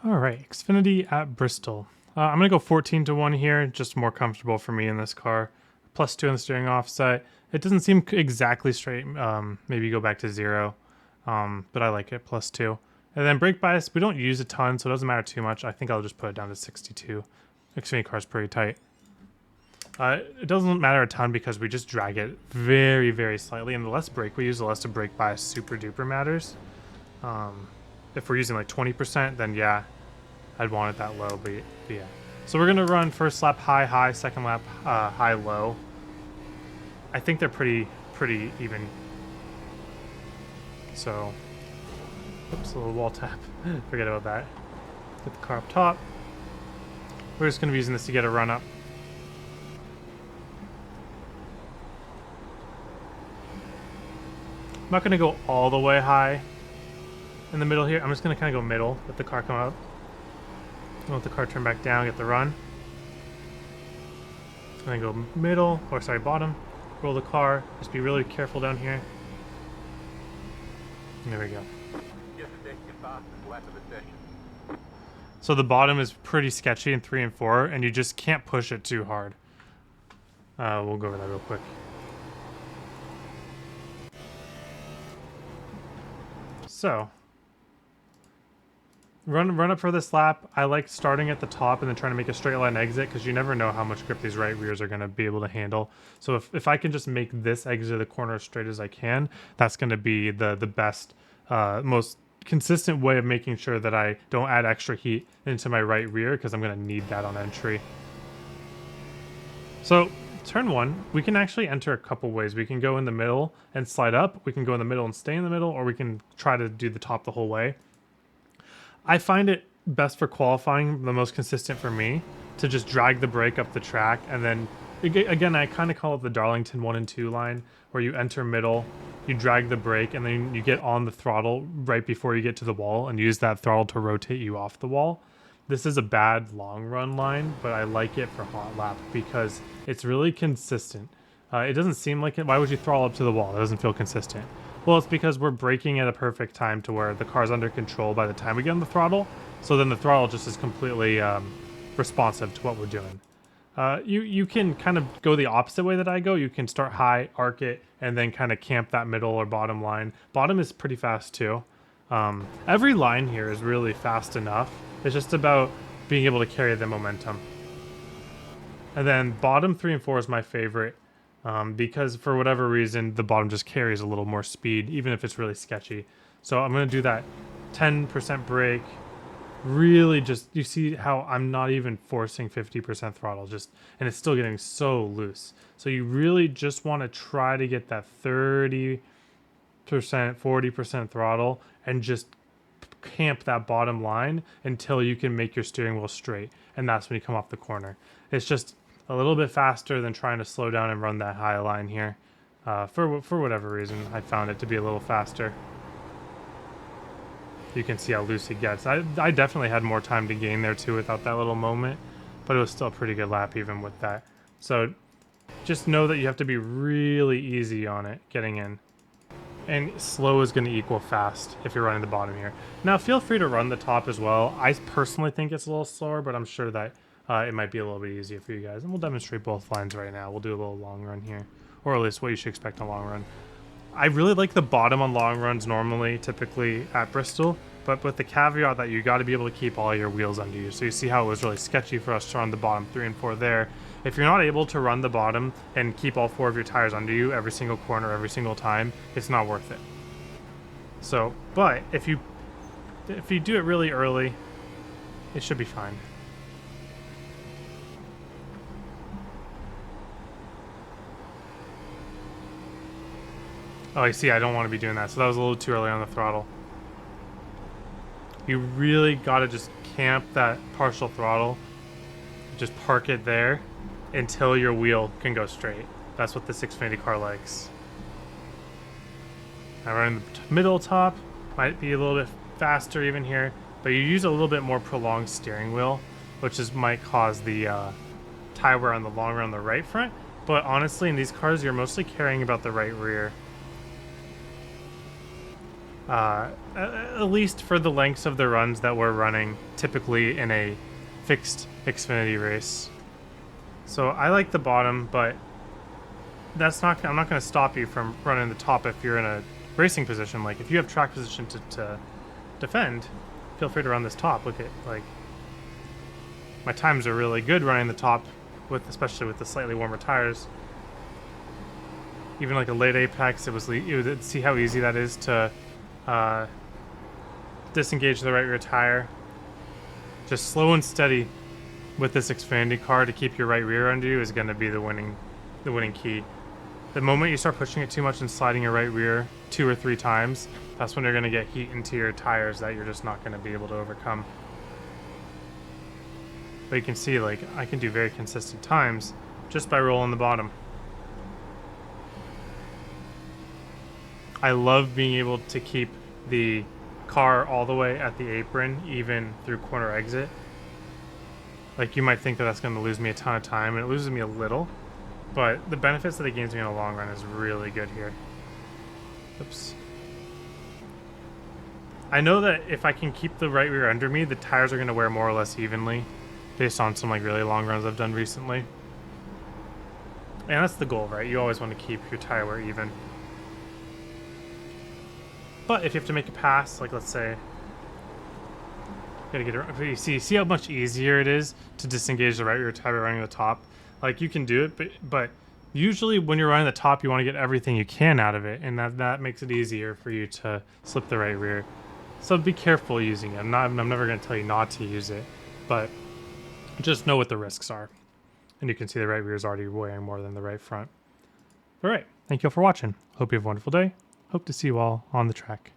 All right, Xfinity at Bristol. I'm going to go 14 to 1 here, just more comfortable for me in this car. +2 on the steering offset. It doesn't seem exactly straight. Maybe go back to 0, but I like it, +2. And then brake bias, we don't use a ton, so it doesn't matter too much. I think I'll just put it down to 62. Xfinity car's pretty tight. It doesn't matter a ton because we just drag it very, very slightly, and the less brake we use, the less the brake bias super duper matters. If we're using like 20%, then yeah, I'd want it that low, but yeah. So we're gonna run first lap high, second lap high, low. I think they're pretty even. So, oops, a little wall tap. Forget about that. Get the car up top. We're just gonna be using this to get a run up. I'm not gonna go all the way high in the middle here. I'm just gonna kind of go middle, let the car come up. Let the car turn back down, get the run. And then go middle, or sorry, bottom. Roll the car. Just be really careful down here. And there we go. So the bottom is pretty sketchy in 3 and 4, and you just can't push it too hard. We'll go over that real quick. So, run up for this lap. I like starting at the top and then trying to make a straight line exit because you never know how much grip these right rears are going to be able to handle. So if I can just make this exit of the corner as straight as I can, that's going to be the best, most consistent way of making sure that I don't add extra heat into my right rear because I'm going to need that on entry. So turn 1, we can actually enter a couple ways. We can go in the middle and slide up. We can go in the middle and stay in the middle, or we can try to do the top the whole way. I find it best for qualifying, the most consistent for me, to just drag the brake up the track. And then, again, I kind of call it the Darlington 1 and 2 line, where you enter middle, you drag the brake, and then you get on the throttle right before you get to the wall and use that throttle to rotate you off the wall. This is a bad long run line, but I like it for hot lap because it's really consistent. It doesn't seem like it. Why would you throttle up to the wall? That doesn't feel consistent. Well, it's because we're braking at a perfect time to where the car's under control by the time we get on the throttle. So then the throttle just is completely responsive to what we're doing. You can kind of go the opposite way that I go. You can start high, arc it, and then kind of camp that middle or bottom line. Bottom is pretty fast too. Every line here is really fast enough. It's just about being able to carry the momentum. And then bottom 3 and 4 is my favorite because for whatever reason, the bottom just carries a little more speed, even if it's really sketchy. So I'm going to do that 10% brake. Really just, you see how I'm not even forcing 50% throttle, and it's still getting so loose. So you really just want to try to get that 30%, 40% throttle and just camp that bottom line until you can make your steering wheel straight. And that's when you come off the corner. It's just a little bit faster than trying to slow down and run that high line here. For whatever reason, I found it to be a little faster. You can see how loose it gets. I definitely had more time to gain there too without that little moment, but it was still a pretty good lap even with that. So just know that you have to be really easy on it getting in. And slow is going to equal fast if you're running the bottom here. Now feel free to run the top as well. I personally think it's a little slower, but I'm sure that it might be a little bit easier for you guys. And we'll demonstrate both lines right now. We'll do a little long run here, or at least what you should expect on a long run. I really like the bottom on long runs normally, typically at Bristol, but with the caveat that you got to be able to keep all your wheels under you. So you see how it was really sketchy for us to run the bottom 3 and 4 there. If you're not able to run the bottom and keep all 4 of your tires under you every single corner, every single time, it's not worth it. So, but if you do it really early, it should be fine. Oh, I see, I don't want to be doing that. So that was a little too early on the throttle. You really got to just camp that partial throttle. Just park it there until your wheel can go straight. That's what this Xfinity car likes. Now running the middle top might be a little bit faster even here, but you use a little bit more prolonged steering wheel, which might cause the tire wear on the long run on the right front. But honestly, in these cars, you're mostly carrying about the right rear. At least for the lengths of the runs that we're running, typically in a fixed Xfinity race. So I like the bottom, but I'm not going to stop you from running the top if you're in a racing position. Like if you have track position to defend, feel free to run this top. Look at, like, my times are really good running the top, especially with the slightly warmer tires. Even like a late apex, you would see how easy that is to disengage the right rear tire. Just slow and steady with this Xfinity car to keep your right rear under you is going to be the winning key. The moment you start pushing it too much and sliding your right rear 2 or 3 times, that's when you're going to get heat into your tires that you're just not going to be able to overcome. But you can see, like, I can do very consistent times just by rolling the bottom. I love being able to keep the car all the way at the apron, even through corner exit. Like, you might think that that's going to lose me a ton of time, and it loses me a little, but the benefits that it gains me in the long run is really good here. Oops. I know that if I can keep the right rear under me, the tires are going to wear more or less evenly, based on some like really long runs I've done recently. And that's the goal, right? You always want to keep your tire wear even. But if you have to make a pass, like let's say, gotta get around. You see how much easier it is to disengage the right rear tire running the top. Like you can do it, but usually when you're running the top, you want to get everything you can out of it, and that makes it easier for you to slip the right rear. So be careful using it. I'm never going to tell you not to use it, but just know what the risks are. And you can see the right rear is already weighing more than the right front. All right. Thank you all for watching. Hope you have a wonderful day. Hope to see you all on the track.